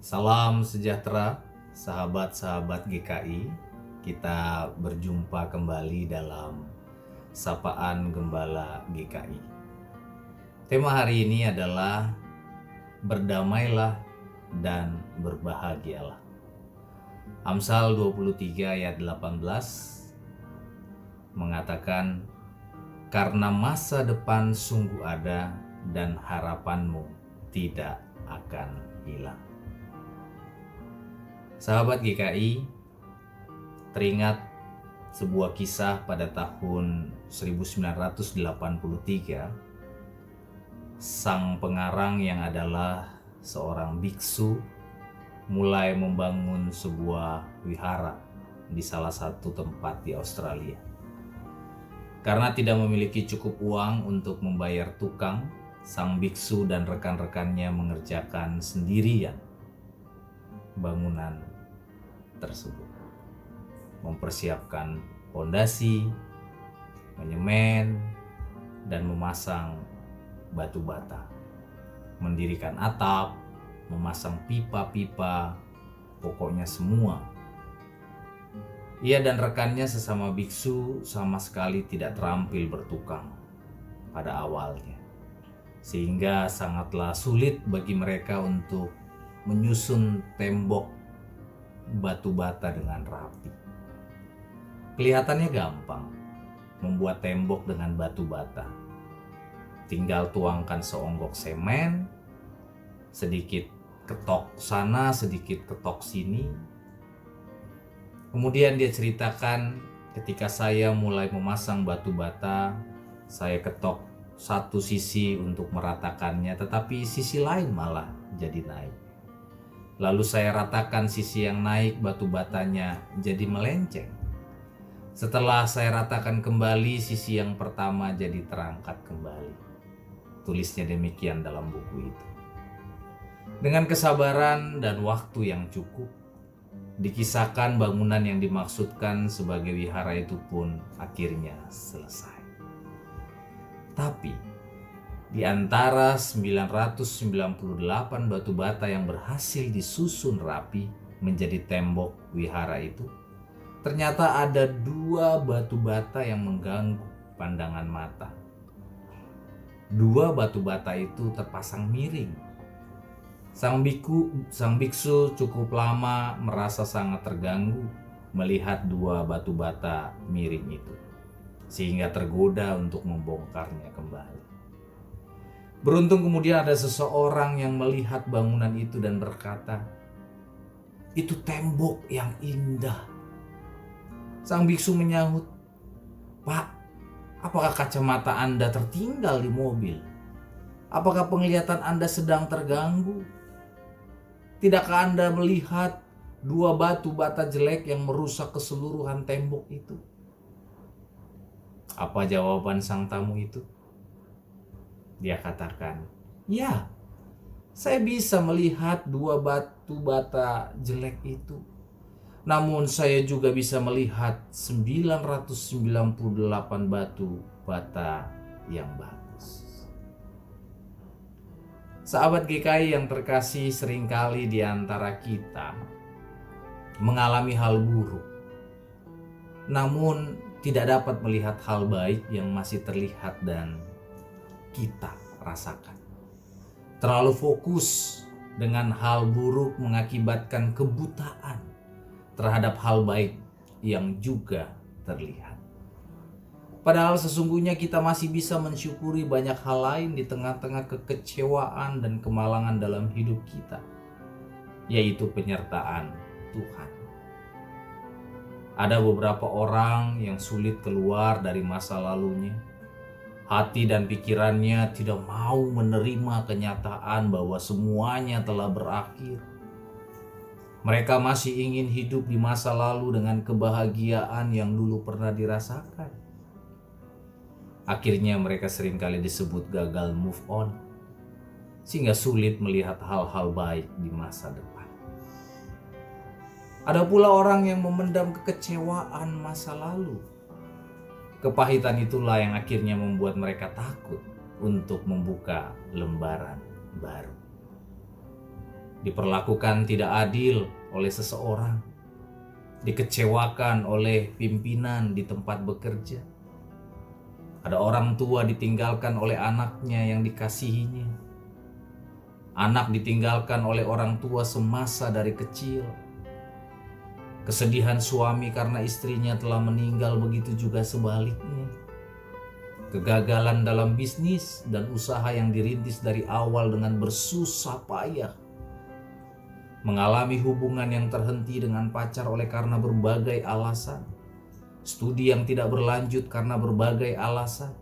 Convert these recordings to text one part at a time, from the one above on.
Salam sejahtera, sahabat-sahabat GKI. Kita berjumpa kembali dalam Sapaan Gembala GKI. Tema hari ini adalah berdamailah dan berbahagialah. Amsal 23 ayat 18 mengatakan, karena masa depan sungguh ada dan harapanmu tidak akan hilang. Sahabat GKI, teringat sebuah kisah pada tahun 1983, sang pengarang yang adalah seorang biksu mulai membangun sebuah wihara di salah satu tempat di Australia. Karena tidak memiliki cukup uang untuk membayar tukang, sang biksu dan rekan-rekannya mengerjakan sendirian bangunan tersebut, mempersiapkan pondasi, menyemen, dan memasang batu bata, mendirikan atap, memasang pipa-pipa, pokoknya semua. Ia dan rekannya sesama biksu sama sekali tidak terampil bertukang pada awalnya, sehingga sangatlah sulit bagi mereka untuk menyusun tembok batu bata dengan rapi. Kelihatannya gampang membuat tembok dengan batu bata. Tinggal tuangkan seonggok semen, sedikit ketok sana, sedikit ketok sini. Kemudian dia ceritakan, ketika saya mulai memasang batu bata, saya ketok satu sisi untuk meratakannya, tetapi sisi lain malah jadi naik. Lalu saya ratakan sisi yang naik, batu batanya jadi melenceng. Setelah saya ratakan kembali, sisi yang pertama jadi terangkat kembali. Tulisnya demikian dalam buku itu. Dengan kesabaran dan waktu yang cukup, dikisahkan bangunan yang dimaksudkan sebagai wihara itu pun akhirnya selesai. Tapi di antara 998 batu bata yang berhasil disusun rapi menjadi tembok wihara itu, ternyata ada 2 batu bata yang mengganggu pandangan mata. 2 batu bata itu terpasang miring. Sang biksu cukup lama merasa sangat terganggu melihat 2 batu bata miring itu, sehingga tergoda untuk membongkarnya kembali. Beruntung kemudian ada seseorang yang melihat bangunan itu dan berkata, "Itu tembok yang indah." Sang biksu menyahut, "Pak, apakah kacamata Anda tertinggal di mobil? Apakah penglihatan Anda sedang terganggu? Tidakkah Anda melihat 2 batu bata jelek yang merusak keseluruhan tembok itu?" Apa jawaban sang tamu itu? Dia katakan, "Ya, saya bisa melihat 2 batu bata jelek itu. Namun saya juga bisa melihat 998 batu bata yang bagus." Sahabat GKI yang terkasih, seringkali di antara kita mengalami hal buruk, namun tidak dapat melihat hal baik yang masih terlihat dan kita rasakan. Terlalu fokus dengan hal buruk mengakibatkan kebutaan terhadap hal baik yang juga terlihat. Padahal sesungguhnya kita masih bisa mensyukuri banyak hal lain di tengah-tengah kekecewaan dan kemalangan dalam hidup kita, yaitu penyertaan Tuhan. Ada beberapa orang yang sulit keluar dari masa lalunya. Hati dan pikirannya tidak mau menerima kenyataan bahwa semuanya telah berakhir. Mereka masih ingin hidup di masa lalu dengan kebahagiaan yang dulu pernah dirasakan. Akhirnya mereka seringkali disebut gagal move on, sehingga sulit melihat hal-hal baik di masa depan. Ada pula orang yang memendam kekecewaan masa lalu. Kepahitan itulah yang akhirnya membuat mereka takut untuk membuka lembaran baru. diperlakukan tidak adil oleh seseorang, dikecewakan oleh pimpinan di tempat bekerja. Ada orang tua ditinggalkan oleh anaknya yang dikasihinya. Anak ditinggalkan oleh orang tua semasa dari kecil. Kesedihan suami karena istrinya telah meninggal, begitu juga sebaliknya. Kegagalan dalam bisnis dan usaha yang dirintis dari awal dengan bersusah payah. Mengalami hubungan yang terhenti dengan pacar oleh karena berbagai alasan. Studi yang tidak berlanjut karena berbagai alasan.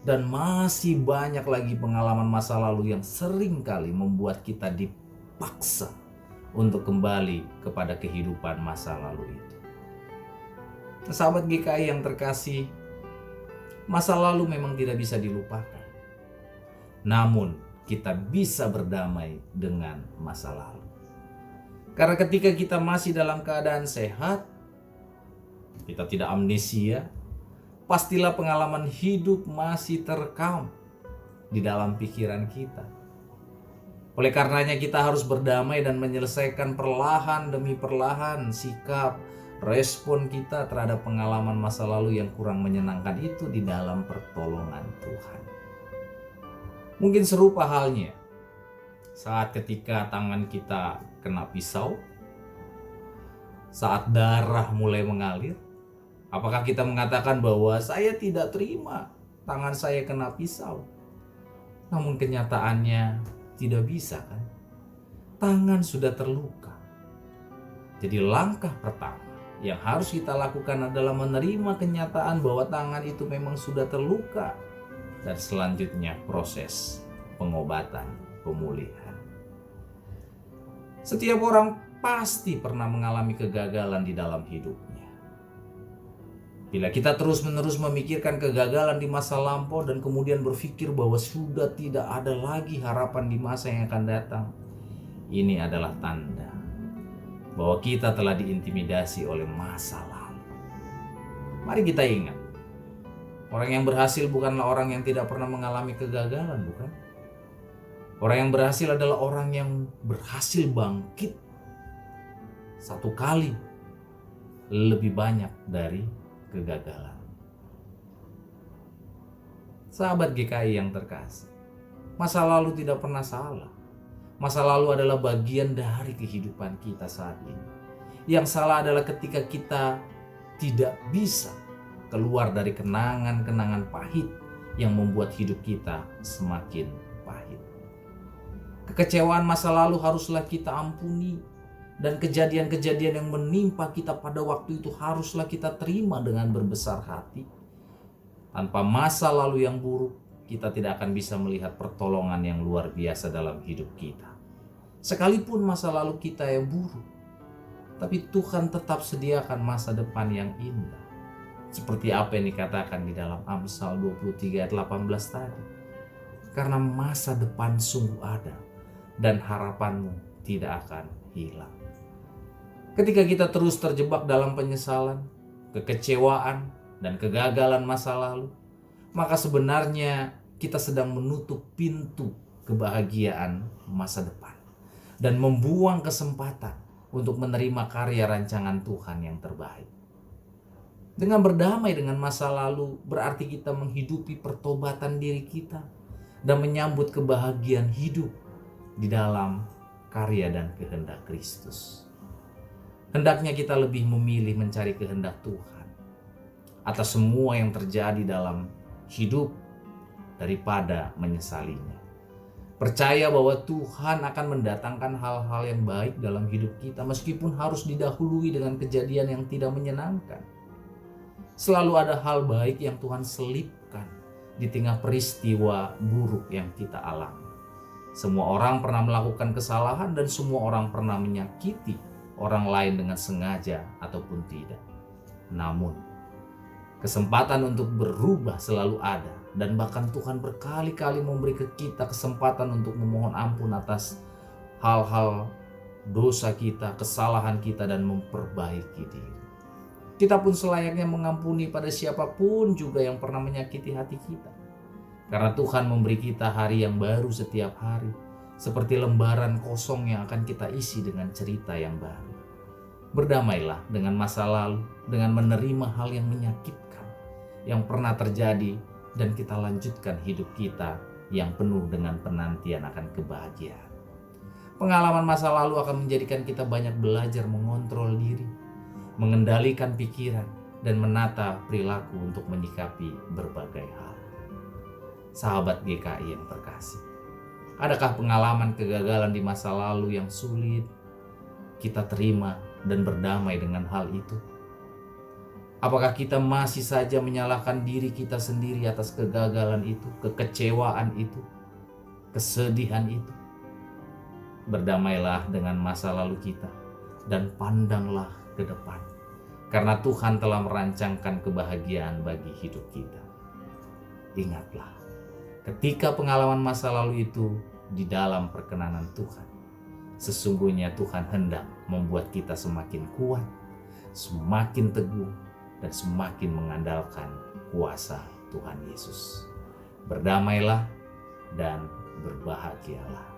Dan masih banyak lagi pengalaman masa lalu yang sering kali membuat kita dipaksa untuk kembali kepada kehidupan masa lalu itu. Sahabat GKI yang terkasih, masa lalu memang tidak bisa dilupakan. Namun kita bisa berdamai dengan masa lalu. Karena ketika kita masih dalam keadaan sehat, kita tidak amnesia, pastilah pengalaman hidup masih terekam di dalam pikiran kita. Oleh karenanya kita harus berdamai dan menyelesaikan perlahan demi perlahan sikap, respon kita terhadap pengalaman masa lalu yang kurang menyenangkan itu di dalam pertolongan Tuhan. Mungkin serupa halnya saat ketika tangan kita kena pisau, saat darah mulai mengalir. Apakah kita mengatakan bahwa saya tidak terima tangan saya kena pisau? Namun kenyataannya tidak bisa, kan? Tangan sudah terluka. Jadi langkah pertama yang harus kita lakukan adalah menerima kenyataan bahwa tangan itu memang sudah terluka. Dan selanjutnya proses pengobatan, pemulihan. Setiap orang pasti pernah mengalami kegagalan di dalam hidupnya. Bila kita terus-menerus memikirkan kegagalan di masa lampau dan kemudian berpikir bahwa sudah tidak ada lagi harapan di masa yang akan datang, ini adalah tanda bahwa kita telah diintimidasi oleh masa lalu. Mari kita ingat, orang yang berhasil bukanlah orang yang tidak pernah mengalami kegagalan, bukan? Orang yang berhasil adalah orang yang berhasil bangkit satu kali lebih banyak dari kegagalan. Sahabat GKI yang terkasih, masa lalu tidak pernah salah. Masa lalu adalah bagian dari kehidupan kita saat ini. Yang salah adalah ketika kita tidak bisa keluar dari kenangan-kenangan pahit yang membuat hidup kita semakin pahit. Kekecewaan masa lalu haruslah kita ampuni, dan kejadian-kejadian yang menimpa kita pada waktu itu haruslah kita terima dengan berbesar hati. Tanpa masa lalu yang buruk, kita tidak akan bisa melihat pertolongan yang luar biasa dalam hidup kita. Sekalipun masa lalu kita yang buruk, tapi Tuhan tetap sediakan masa depan yang indah. Seperti apa yang dikatakan di dalam Amsal 23 ayat 18 tadi. Karena masa depan sungguh ada dan harapanmu tidak akan hilang. Ketika kita terus terjebak dalam penyesalan, kekecewaan, dan kegagalan masa lalu, maka sebenarnya kita sedang menutup pintu kebahagiaan masa depan dan membuang kesempatan untuk menerima karya rancangan Tuhan yang terbaik. Dengan berdamai dengan masa lalu berarti kita menghidupi pertobatan diri kita dan menyambut kebahagiaan hidup di dalam karya dan kehendak Kristus. Hendaknya kita lebih memilih mencari kehendak Tuhan atas semua yang terjadi dalam hidup daripada menyesalinya. Percaya bahwa Tuhan akan mendatangkan hal-hal yang baik dalam hidup kita meskipun harus didahului dengan kejadian yang tidak menyenangkan. Selalu ada hal baik yang Tuhan selipkan di tengah peristiwa buruk yang kita alami. Semua orang pernah melakukan kesalahan dan semua orang pernah menyakiti orang lain dengan sengaja ataupun tidak. Namun, kesempatan untuk berubah selalu ada dan bahkan Tuhan berkali-kali memberi ke kita kesempatan untuk memohon ampun atas hal-hal dosa kita, kesalahan kita dan memperbaiki diri. Kita pun selayaknya mengampuni pada siapapun juga yang pernah menyakiti hati kita. Karena Tuhan memberi kita hari yang baru setiap hari. seperti lembaran kosong yang akan kita isi dengan cerita yang baru. Berdamailah dengan masa lalu, dengan menerima hal yang menyakitkan, yang pernah terjadi, dan kita lanjutkan hidup kita yang penuh dengan penantian akan kebahagiaan. Pengalaman masa lalu akan menjadikan kita banyak belajar mengontrol diri, mengendalikan pikiran, dan menata perilaku untuk menyikapi berbagai hal. Sahabat GKI yang terkasih, adakah pengalaman kegagalan di masa lalu yang sulit kita terima dan berdamai dengan hal itu? Apakah kita masih saja menyalahkan diri kita sendiri atas kegagalan itu, kekecewaan itu, kesedihan itu? Berdamailah dengan masa lalu kita dan pandanglah ke depan, karena Tuhan telah merancangkan kebahagiaan bagi hidup kita. Ingatlah, ketika pengalaman masa lalu itu di dalam perkenanan Tuhan, sesungguhnya Tuhan hendak membuat kita semakin kuat, semakin teguh, dan semakin mengandalkan kuasa Tuhan Yesus. Berdamailah dan berbahagialah.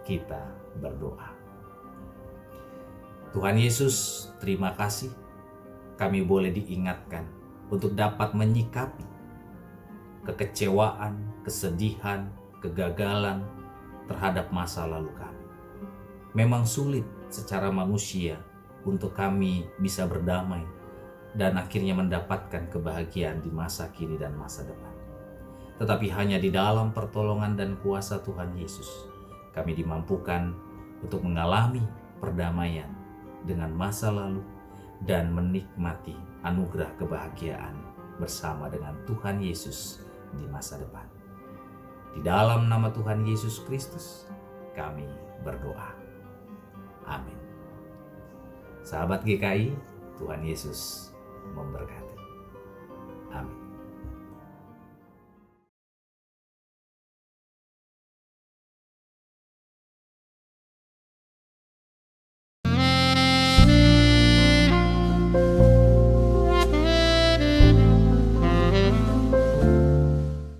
Kita berdoa. Tuhan Yesus, terima kasih kami boleh diingatkan untuk dapat menyikapi kekecewaan, kesedihan, kegagalan terhadap masa lalu kami. Memang sulit secara manusia untuk kami bisa berdamai dan akhirnya mendapatkan kebahagiaan di masa kini dan masa depan. Tetapi hanya di dalam pertolongan dan kuasa Tuhan Yesus, kami dimampukan untuk mengalami perdamaian dengan masa lalu dan menikmati anugerah kebahagiaan bersama dengan Tuhan Yesus di masa depan. Di dalam nama Tuhan Yesus Kristus, kami berdoa. Amin. Sahabat GKI, Tuhan Yesus memberkati. Amin.